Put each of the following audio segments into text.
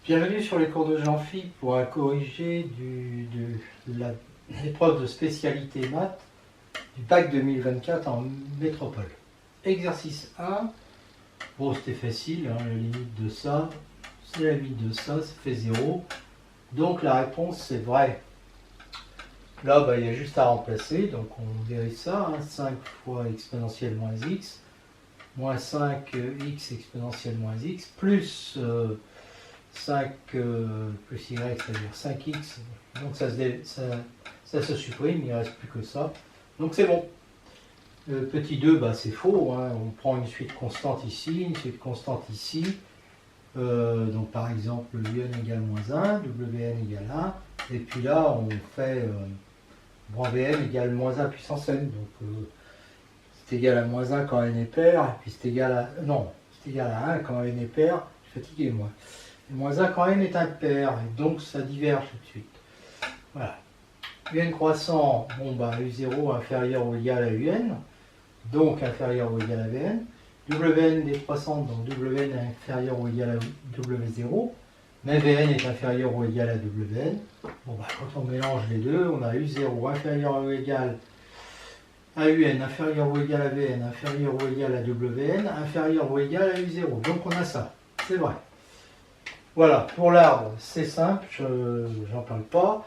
Bienvenue sur les cours de Jean-Philippe pour un corrigé de l'épreuve de spécialité maths du bac 2024 en métropole. Exercice 1, bon c'était facile, hein, la limite de ça, c'est la limite de ça, ça fait 0. Donc la réponse c'est vrai. Là il y a juste à remplacer, donc on vérifie ça, hein, 5 fois exponentielle moins x, moins 5x exponentielle moins x, plus 5 plus y, c'est-à-dire 5x, donc ça se supprime, il ne reste plus que ça, donc c'est bon. Petit 2, c'est faux, hein. On prend une suite constante ici, une suite constante ici, donc par exemple un égale moins 1, wn égale 1, et puis là on fait vn égale moins 1 puissance n, donc c'est égal à moins 1 quand n est pair, et puis c'est égal à, non, c'est égal à 1 quand n est pair, je suis fatigué moi. Et moins 1 quand n est impair, et donc ça diverge tout de suite. Voilà. Un croissant, U0 inférieur ou égal à un, donc inférieur ou égal à vn. Wn décroissante, donc wn est inférieur ou égal à w0, mais vn est inférieur ou égal à wn. Quand on mélange les deux, on a u0 inférieur ou égal à un, inférieur ou égal à vn, inférieur ou égal à wn, inférieur ou égal à u0. Donc on a ça, c'est vrai. Voilà, pour l'arbre, c'est simple, j'en parle pas.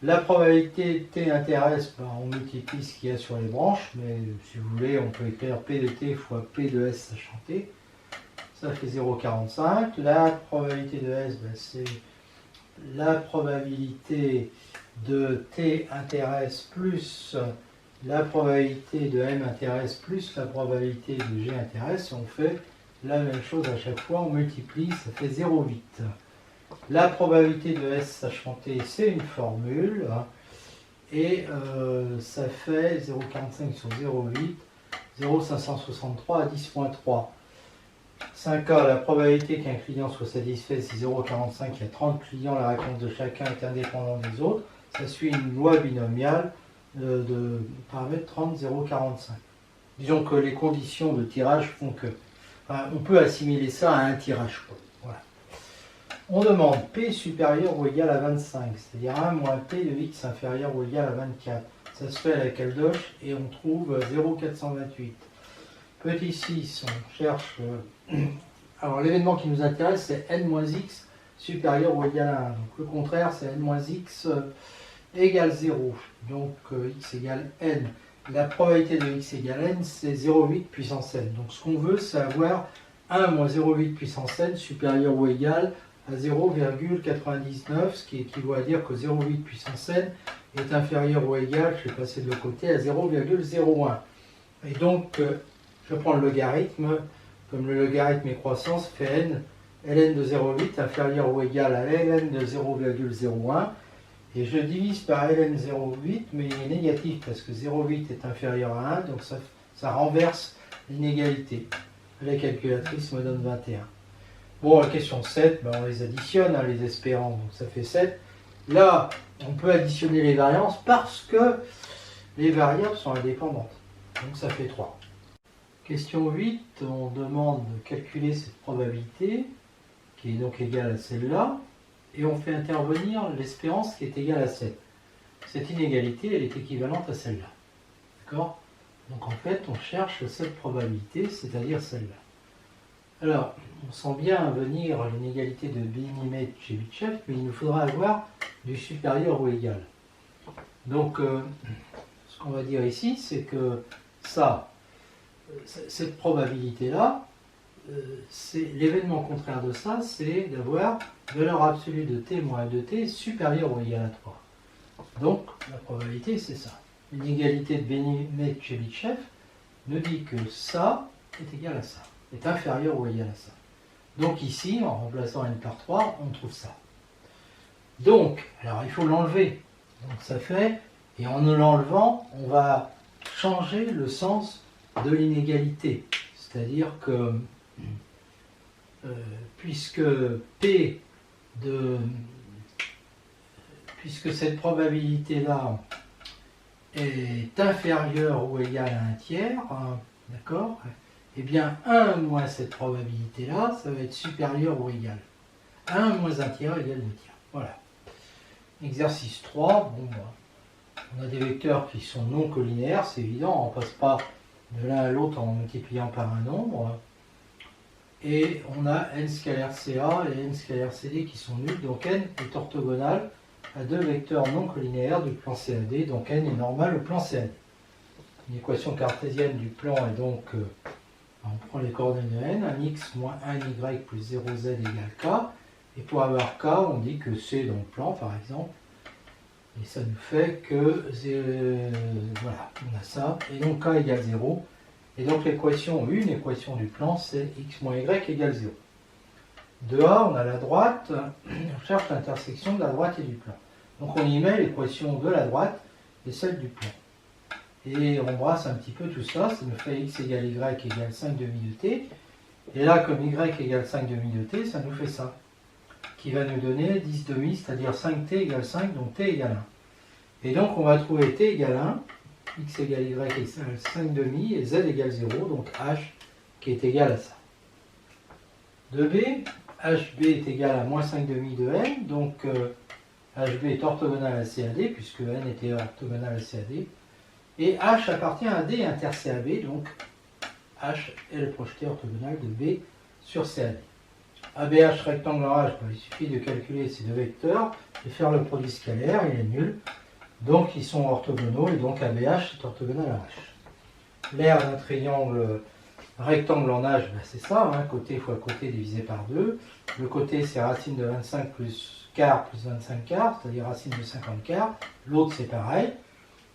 La probabilité t intéresse, on multiplie ce qu'il y a sur les branches, mais si vous voulez, on peut écrire p de t fois p de s sachant t. Ça fait 0,45. La probabilité de s, c'est la probabilité de t intéresse plus la probabilité de m intéresse plus la probabilité de g intéresse. On fait la même chose à chaque fois, on multiplie, ça fait 0,8. La probabilité de S sachant t, c'est une formule, et ça fait 0,45 sur 0,8, 0,563 à 10,3. 5A, la probabilité qu'un client soit satisfait, c'est 0,45, il y a 30 clients, la réponse de chacun est indépendante des autres. Ça suit une loi binomiale de paramètre 30, 0,45. Disons que les conditions de tirage font que... on peut assimiler ça à un tirage. Voilà. On demande P supérieur ou égal à 25, c'est-à-dire 1 moins P de X inférieur ou égal à 24. Ça se fait à la caldoche et on trouve 0,428. Petit 6, on cherche... alors l'événement qui nous intéresse, c'est N moins X supérieur ou égal à 1. Donc le contraire, c'est N moins X égale 0. Donc X égale N. La probabilité de X égale N, c'est 0,8 puissance N. Donc ce qu'on veut, c'est avoir 1 moins 0,8 puissance N supérieur ou égal à 0,99, ce qui équivaut à dire que 0,8 puissance N est inférieur ou égal, je vais passer de l'autre côté, à 0,01. Et donc, je prends le logarithme, comme le logarithme est croissant, ça fait N, ln de 0,8 inférieur ou égal à ln de 0,01. Et je divise par ln 0,8, mais il est négatif parce que 0,8 est inférieur à 1, donc ça renverse l'inégalité. La calculatrice me donne 21. Bon, la question 7, on les additionne, les espérants, donc ça fait 7. Là, on peut additionner les variances parce que les variables sont indépendantes. Donc ça fait 3. Question 8, on demande de calculer cette probabilité, qui est donc égale à celle-là, et on fait intervenir l'espérance qui est égale à 7. Cette inégalité, elle est équivalente à celle-là. D'accord? Donc en fait, on cherche cette probabilité, c'est-à-dire celle-là. Alors, on sent bien venir l'inégalité de Binimet-Chebyshev, mais il nous faudra avoir du supérieur ou égal. Donc, ce qu'on va dire ici, c'est que ça, cette probabilité-là, l'événement contraire de ça, c'est d'avoir valeur absolue de t moins de t supérieure ou égale à 3. Donc, la probabilité, c'est ça. L'inégalité de Binimet-Chebyshev nous dit que ça est égal à ça, est inférieur ou égal à ça. Donc ici, en remplaçant n par 3, on trouve ça. Donc, alors il faut l'enlever. Donc ça fait, et en l'enlevant, on va changer le sens de l'inégalité. C'est-à-dire que, puisque cette probabilité-là est inférieure ou égale à 1 tiers, d'accord, eh bien 1 moins cette probabilité-là, ça va être supérieur ou égal 1 moins 1 tiers égale 2 tiers. Voilà. Exercice 3, bon, on a des vecteurs qui sont non collinéaires, c'est évident, on ne passe pas de l'un à l'autre en multipliant par un nombre. Et on a n scalaire CA et n scalaire CD qui sont nuls, donc n est orthogonal à deux vecteurs non collinéaires du plan CAD, donc n est normal au plan CAD. Une équation cartésienne du plan est donc, on prend les coordonnées de n, 1x moins 1y plus 0z égale k, et pour avoir k, on dit que c'est dans le plan par exemple, et ça nous fait que, voilà, on a ça, et donc k égale 0, et donc l'équation, une équation du plan, c'est x moins y égale 0. De A, on a la droite, on cherche l'intersection de la droite et du plan. Donc on y met l'équation de la droite et celle du plan. Et on brasse un petit peu tout ça, ça nous fait x égale y égale 5 demi de t. Et là, comme y égale 5 demi de t, ça nous fait ça, qui va nous donner 10 demi, c'est-à-dire 5t égale 5, donc t égale 1. Et donc on va trouver t égale 1, x égale y égale 5 demi, et z égale 0, donc h qui est égal à ça. De B, HB est égal à moins 5 demi de n, donc HB est orthogonal à CAD, puisque n était orthogonal à CAD, et H appartient à D inter-CAB, donc H est le projeté orthogonal de B sur CAD. ABH rectangle en H, il suffit de calculer ces deux vecteurs et faire le produit scalaire, il est nul, donc ils sont orthogonaux, et donc ABH est orthogonal à H. L'aire d'un triangle rectangle en H, c'est ça, côté fois côté divisé par 2. Le côté, c'est racine de 25 plus quart plus 25 quarts, c'est-à-dire racine de 50 quarts. L'autre, c'est pareil.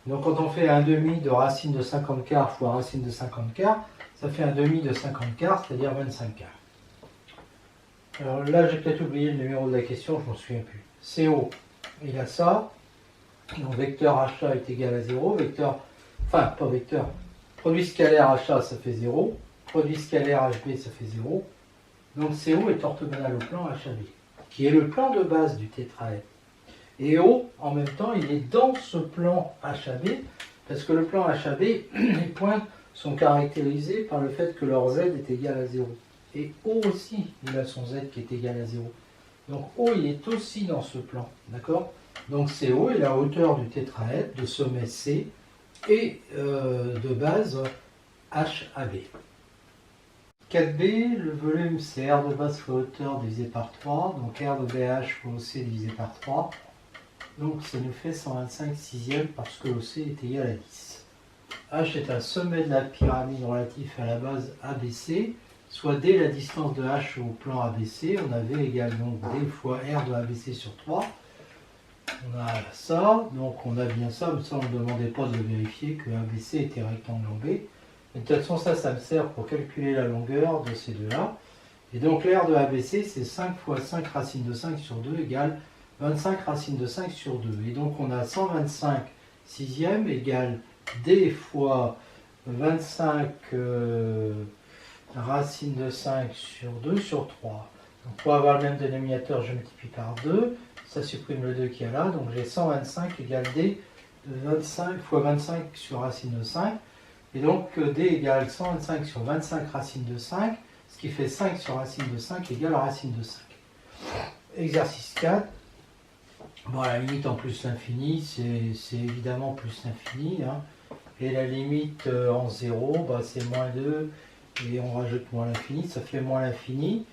Donc quand on fait un demi de racine de 50 quarts fois racine de 50 quarts, ça fait un demi de 50 quarts, c'est-à-dire 25 quarts. Alors là, j'ai peut-être oublié le numéro de la question, je ne m'en souviens plus. CO, il a ça. Donc vecteur HA est égal à 0. Vecteur, enfin, pas vecteur. Produit scalaire HA, ça fait 0. Produit scalaire HB, ça fait 0. Donc CO est orthogonal au plan HAB, qui est le plan de base du tétraèdre. Et O, en même temps, il est dans ce plan HAB, parce que le plan HAB, les points sont caractérisés par le fait que leur Z est égal à 0. Et O aussi, il a son Z qui est égal à 0. Donc O, il est aussi dans ce plan, d'accord? Donc CO est la hauteur du tétraèdre, de sommet C, et de base HAB. 4b, le volume c'est R de base fois hauteur divisé par 3, donc R de BH fois OC divisé par 3. Donc ça nous fait 125 sixièmes parce que OC est égal à 10. H est un sommet de la pyramide relatif à la base ABC, soit D la distance de H au plan ABC. On avait égal donc D fois R de ABC sur 3. On a ça, donc on a bien ça, mais ça on ne demandait pas de vérifier que ABC était rectangle en B. Et de toute façon, ça me sert pour calculer la longueur de ces deux-là. Et donc l'aire de ABC, c'est 5 fois 5 racine de 5 sur 2 égale 25 racine de 5 sur 2. Et donc on a 125 sixièmes égale D fois 25 racine de 5 sur 2 sur 3. Donc pour avoir le même dénominateur, je multiplie par 2. Ça supprime le 2 qui est là. Donc j'ai 125 égale D de 25 fois 25 sur racine de 5. Et donc D égale 125 sur 25 racine de 5, ce qui fait 5 sur racine de 5 égale racine de 5. Exercice 4. Bon, la limite en plus l'infini, c'est évidemment plus l'infini. Et la limite en 0, c'est moins 2. Et on rajoute moins l'infini, ça fait moins l'infini.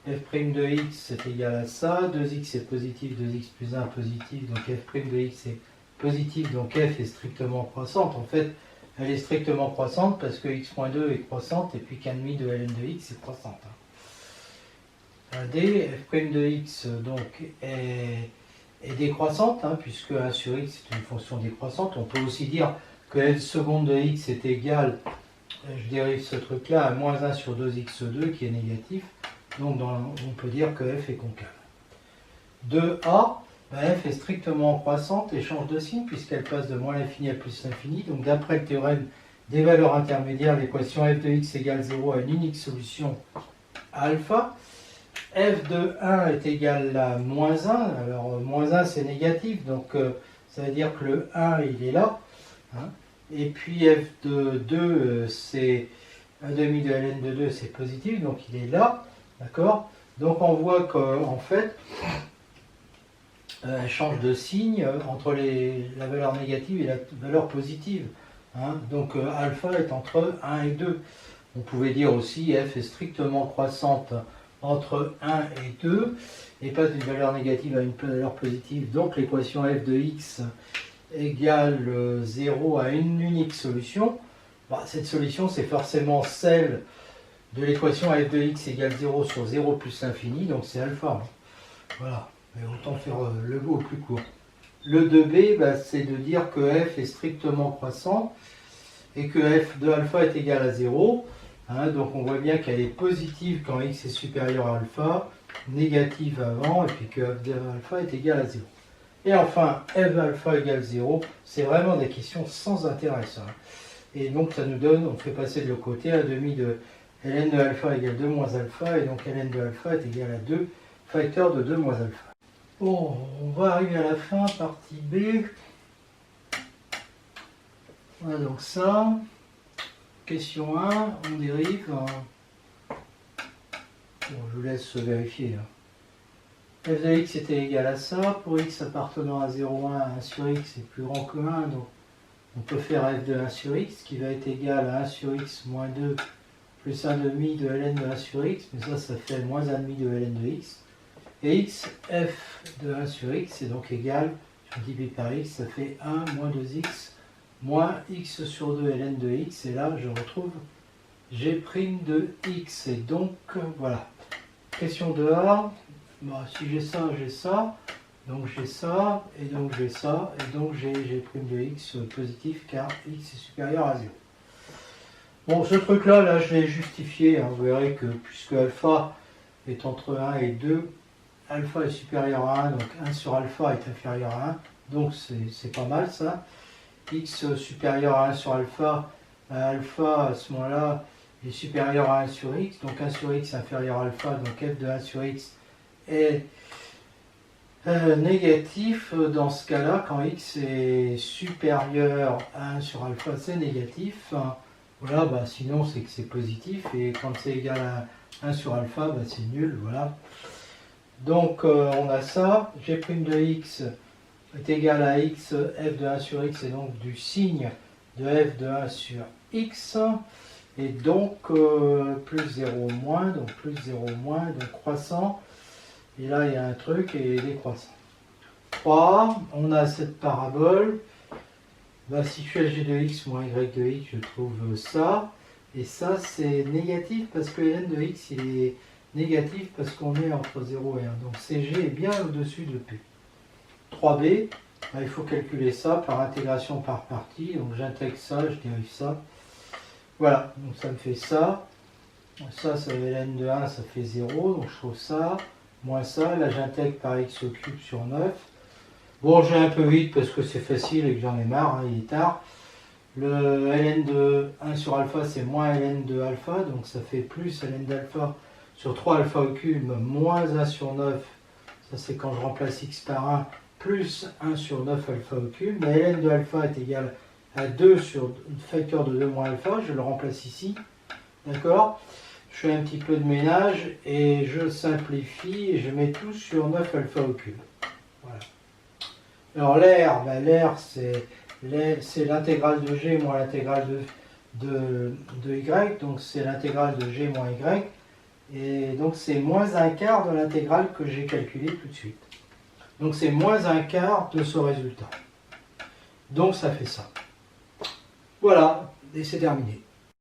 F' de x est égal à ça. 2x est positif, 2x plus 1 positif. Donc f' de x est positif, donc f est strictement croissante. En fait, elle est strictement croissante parce que x-2 est croissante et puis qu'un demi de ln de x est croissante. D, f' de x donc est décroissante, puisque 1 sur x est une fonction décroissante. On peut aussi dire que l seconde de x est égal, je dérive ce truc-là, à moins 1 sur 2x2 qui est négatif. Donc on peut dire que f est concave. De A, f est strictement croissante et change de signe puisqu'elle passe de moins l'infini à plus l'infini. Donc d'après le théorème des valeurs intermédiaires, l'équation f de x égale 0 a une unique solution alpha. F de 1 est égal à moins 1. Alors moins 1 c'est négatif, donc ça veut dire que le 1 il est là. Et puis f de 2 c'est 1 demi de ln de 2 c'est positif, donc il est là. D'accord? Donc on voit qu'en fait, elle change de signe entre la valeur négative et la valeur positive. Hein. Donc alpha est entre 1 et 2. On pouvait dire aussi f est strictement croissante entre 1 et 2 et passe d'une valeur négative à une valeur positive. Donc l'équation f de x égale 0 à une unique solution. Bah, cette solution, c'est forcément celle de l'équation f de x égale 0 sur 0 plus l'infini, donc c'est alpha. Hein. Voilà, mais autant faire le bout au plus court. Le 2b, bah, c'est de dire que f est strictement croissant et que f de alpha est égal à 0. Hein, donc on voit bien qu'elle est positive quand x est supérieur à alpha, négative avant, et puis que f de alpha est égal à 0. Et enfin, f de alpha égale 0, c'est vraiment des questions sans intérêt, ça. Et donc ça nous donne, on fait passer de l'autre côté, 1 demi de ln de alpha égale 2 moins alpha, et donc ln de alpha est égal à 2 facteur de 2 moins alpha. Bon, on va arriver à la fin, partie B. Voilà donc ça. Question 1, on dérive. Bon, je vous laisse vérifier. F de x était égal à ça. Pour x appartenant à 0,1, 1 sur x est plus grand que 1. Donc on peut faire f de 1 sur x qui va être égal à 1 sur x moins 2 plus 1 demi de ln de 1 sur x. Mais ça fait moins 1 demi de ln de x. Et x, f de 1 sur x est donc égal, je multiplie par x, ça fait 1 moins 2x moins x sur 2 ln de x, et là je retrouve g' de x, et donc voilà. Question 2a, bah, si j'ai ça, donc j'ai ça, et donc j'ai ça, et donc j'ai g' de x positif car x est supérieur à 0. Bon, ce truc-là, là, je l'ai justifié, hein, vous verrez que puisque alpha est entre 1 et 2, alpha est supérieur à 1, donc 1 sur alpha est inférieur à 1, donc c'est pas mal ça. X supérieur à 1 sur alpha, alpha à ce moment-là est supérieur à 1 sur x, donc 1 sur x inférieur à alpha, donc f de 1 sur x est négatif dans ce cas-là, quand x est supérieur à 1 sur alpha, c'est négatif. Voilà, bah, sinon c'est que c'est positif, et quand c'est égal à 1 sur alpha, bah, c'est nul, voilà. Donc on a ça, g' de x est égal à x, f de 1 sur x, et donc du signe de f de 1 sur x, et donc plus 0 moins, donc plus 0 moins, donc croissant, et là il y a un truc, et décroissant. 3, on a cette parabole, bah, si je fais g de x moins y de x, je trouve ça, et ça c'est négatif, parce que ln de x il est négatif, parce qu'on est entre 0 et 1, donc cg est bien au-dessus de p. 3b, bah, il faut calculer ça par intégration par partie, donc j'intègre ça, je dérive ça. Voilà, donc ça me fait ça. Ça ln de 1, ça fait 0, donc je trouve ça, moins ça. Là, j'intègre par x au cube sur 9. Bon, j'ai un peu vite parce que c'est facile et que j'en ai marre, hein, il est tard. Le ln de 1 sur alpha, c'est moins ln de alpha, donc ça fait plus ln d'alpha sur 3 alpha au cube, moins 1 sur 9. Ça, c'est quand je remplace x par 1, plus 1 sur 9 alpha au cube. Mais ln de alpha est égal à 2 sur facteur de 2 moins alpha. Je le remplace ici. D'accord? Je fais un petit peu de ménage et je simplifie et je mets tout sur 9 alpha au cube. Voilà. Alors l'air, ben, l'air c'est l'intégrale de g moins l'intégrale de y. Donc c'est l'intégrale de g moins y. Et donc c'est moins un quart de l'intégrale que j'ai calculée tout de suite. Donc c'est moins un quart de ce résultat. Donc ça fait ça. Voilà, et c'est terminé.